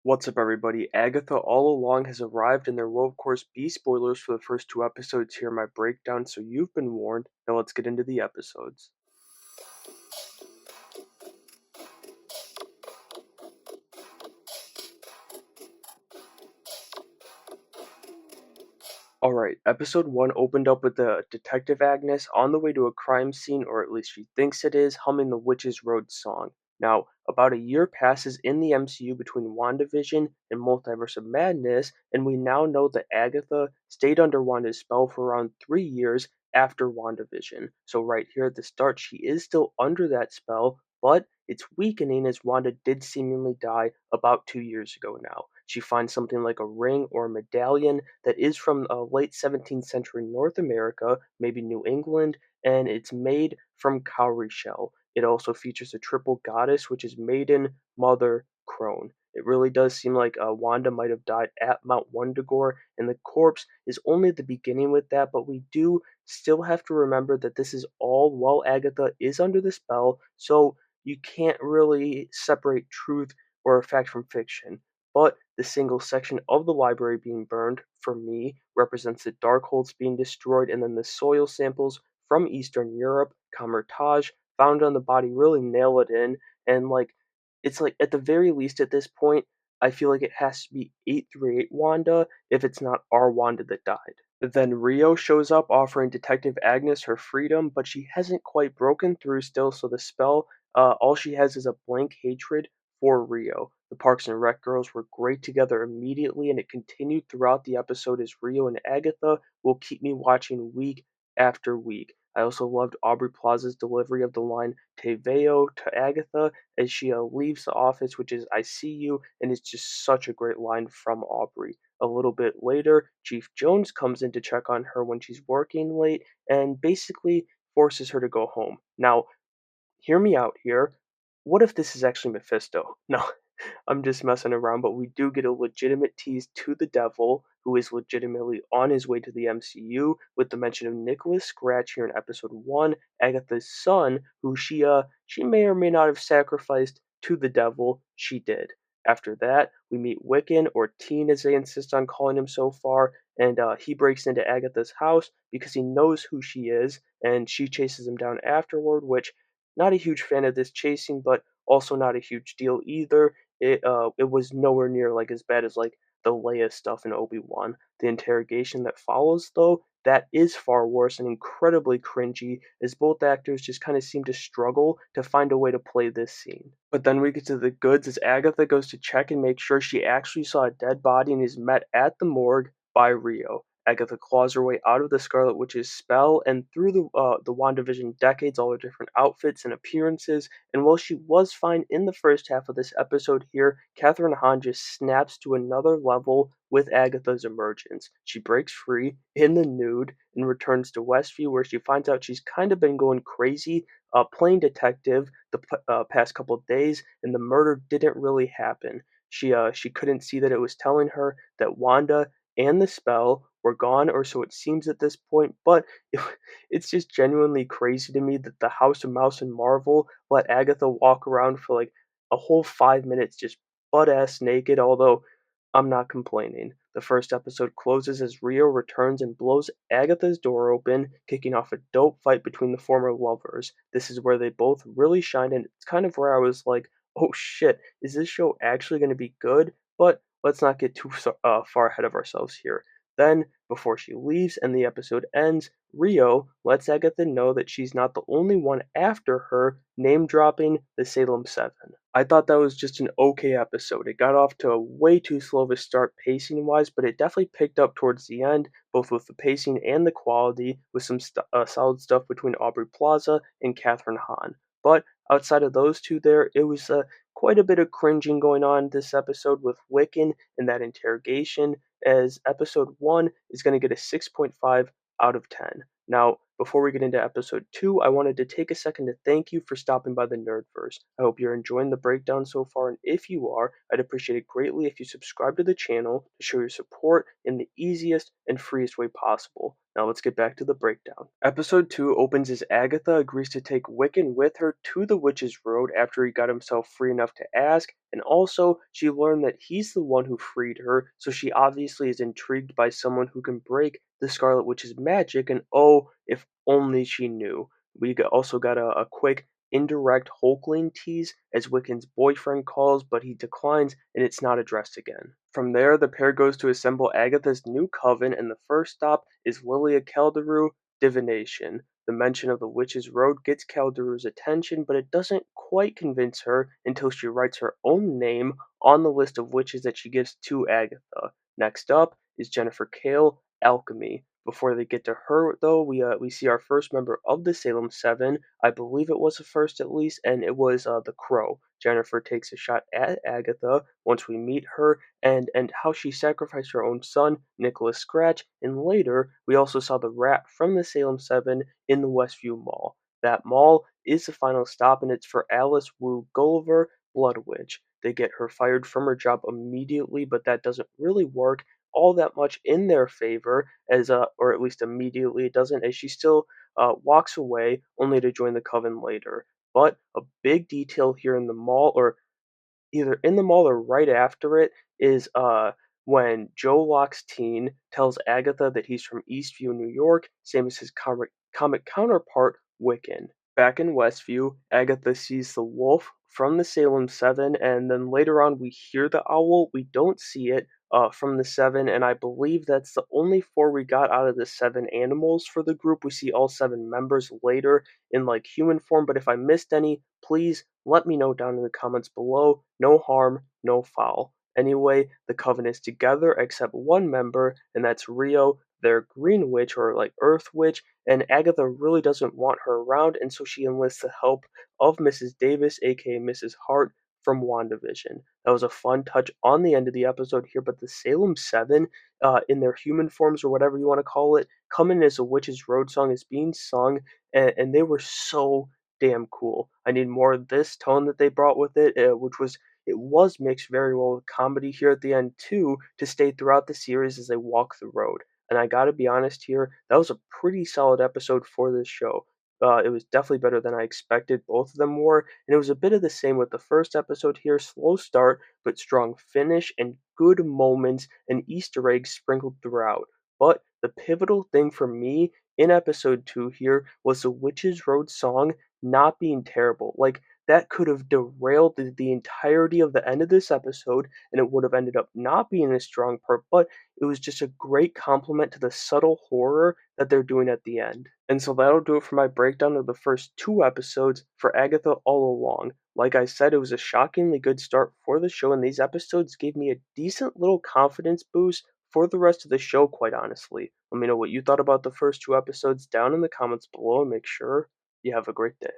What's up, everybody? Agatha all along has arrived, and there will, of course, be spoilers for the first two episodes here in my breakdown, so you've been warned. Now let's get into the episodes. Alright, episode 1 opened up with the Detective Agnes on the way to a crime scene, or at least she thinks it is, humming the Witch's Road song. Now, about a year passes in the MCU between WandaVision and Multiverse of Madness, and we now know that Agatha stayed under Wanda's spell for around 3 years after WandaVision. So, right here at the start, she is still under that spell, but it's weakening as Wanda did seemingly die about 2 years ago now. She finds something like a ring or a medallion that is from late 17th century North America, maybe New England, and it's made from cowrie shell. It also features a triple goddess, which is Maiden, Mother, Crone. It really does seem like Wanda might have died at Mount Wundagore, and the corpse is only the beginning with that, but we do still have to remember that this is all while Agatha is under the spell, so you can't really separate truth or fact from fiction. But the single section of the library being burned, for me, represents the Darkholds being destroyed, and then the soil samples from Eastern Europe, Camertage, found on the body really nail it in. And it's like at the very least at this point, I feel like it has to be 838 Wanda if it's not our Wanda that died. Then Rio shows up offering Detective Agnes her freedom, but she hasn't quite broken through still, so the spell, all she has is a blank hatred for Rio. The Parks and Rec girls were great together immediately, and it continued throughout the episode as Rio and Agatha will keep me watching week after week. I also loved Aubrey Plaza's delivery of the line Te Veo to Agatha as she leaves the office, which is I see you, and it's just such a great line from Aubrey. A little bit later, Chief Jones comes in to check on her when she's working late and basically forces her to go home. Now, hear me out here. What if this is actually Mephisto? No, I'm just messing around, but we do get a legitimate tease to the devil, who is legitimately on his way to the MCU, with the mention of Nicholas Scratch here in episode 1, Agatha's son, who she may or may not have sacrificed to the devil. She did. After that, we meet Wiccan, or Teen as they insist on calling him so far, and he breaks into Agatha's house because he knows who she is, and she chases him down afterward, which, not a huge fan of this chasing, but also not a huge deal either. It was nowhere near like as bad as like the Leia stuff in Obi-Wan. The interrogation that follows, though, that is far worse and incredibly cringy, as both actors just kind of seem to struggle to find a way to play this scene. But then we get to the goods as Agatha goes to check and make sure she actually saw a dead body and is met at the morgue by Rio. Agatha claws her way out of the Scarlet Witch's spell and through the WandaVision decades, all her different outfits and appearances. And while she was fine in the first half of this episode here, Catherine Hahn just snaps to another level with Agatha's emergence. She breaks free in the nude and returns to Westview, where she finds out she's kind of been going crazy, playing detective the past couple of days, and the murder didn't really happen. She couldn't see that it was telling her that Wanda and the spell were gone, or so it seems at this point. But it, it's just genuinely crazy to me that the House of Mouse and Marvel let Agatha walk around for like a whole 5 minutes just butt ass naked, although I'm not complaining. The first episode closes as Rio returns and blows Agatha's door open, kicking off a dope fight between the former lovers. This is where they both really shine, and it's kind of where I was like, oh shit, is this show actually going to be good? But let's not get too far ahead of ourselves here. Then, before she leaves and the episode ends, Rio lets Agatha know that she's not the only one after her, name dropping the Salem 7. I thought that was just an okay episode. It got off to a way too slow of a start pacing wise, but it definitely picked up towards the end, both with the pacing and the quality, with some solid stuff between Aubrey Plaza and Catherine Hahn. But outside of those two there, it was quite a bit of cringing going on this episode with Wiccan and that interrogation, as episode 1 is going to get a 6.5 out of 10. Now, before we get into episode 2, I wanted to take a second to thank you for stopping by the Nerdverse. I hope you're enjoying the breakdown so far, and if you are, I'd appreciate it greatly if you subscribe to the channel to show your support in the easiest and freest way possible. Now let's get back to the breakdown. Episode 2 opens as Agatha agrees to take Wiccan with her to the Witch's Road after he got himself free enough to ask, and also she learned that he's the one who freed her, so she obviously is intrigued by someone who can break the Scarlet Witch's magic, and oh, if only she knew. Also got a quick indirect Hulkling tease as Wiccan's boyfriend calls, but he declines and it's not addressed again. From there, the pair goes to assemble Agatha's new coven, and the first stop is Lilia Calderu, divination. The mention of the Witch's Road gets Calderu's attention, but it doesn't quite convince her until she writes her own name on the list of witches that she gives to Agatha. Next up is Jennifer Kale, alchemy. Before they get to her, though, we see our first member of the Salem Seven. I believe it was the first at least, and it was the Crow. Jennifer takes a shot at Agatha once we meet her, and how she sacrificed her own son, Nicholas Scratch. And later, we also saw the Rat from the Salem Seven in the Westview Mall. That mall is the final stop, and it's for Alice Wu Gulliver, Blood Witch. They get her fired from her job immediately, but that doesn't really work all that much in their favor, as or at least immediately it doesn't, as she still walks away only to join the coven later. But a big detail here in the mall, or either in the mall or right after it, is when Joe Locke's teen tells Agatha that he's from Eastview, New York, same as his comic counterpart, Wiccan. Back in Westview, Agatha sees the wolf from the Salem Seven, and then later on we hear the owl. We don't see it from the seven, and I believe that's the only four we got out of the seven animals for the group. We see all seven members later in like human form, but if I missed any, please let me know down in the comments below. No harm, no foul. Anyway, the coven is together except one member, and that's Rio, their green witch or like earth witch, and Agatha really doesn't want her around, and so she enlists the help of Mrs. Davis, aka Mrs. Hart, from WandaVision. That was a fun touch on the end of the episode here, but the Salem Seven, in their human forms or whatever you want to call it, come in as a Witch's Road song is being sung, and they were so damn cool. I need more of this tone that they brought with it, it was mixed very well with comedy here at the end too, to stay throughout the series as they walk the road. And I gotta be honest here, that was a pretty solid episode for this show. It was definitely better than I expected. Both of them were, and it was a bit of the same with the first episode here. Slow start, but strong finish and good moments and Easter eggs sprinkled throughout. But the pivotal thing for me in episode 2 here was the Witch's Road song not being terrible. Like, that could have derailed the entirety of the end of this episode, and it would have ended up not being a strong part, but it was just a great compliment to the subtle horror that they're doing at the end. And so that'll do it for my breakdown of the first 2 episodes for Agatha All Along. Like I said, it was a shockingly good start for the show, and these episodes gave me a decent little confidence boost for the rest of the show, quite honestly. Let me know what you thought about the first 2 episodes down in the comments below, and make sure you have a great day.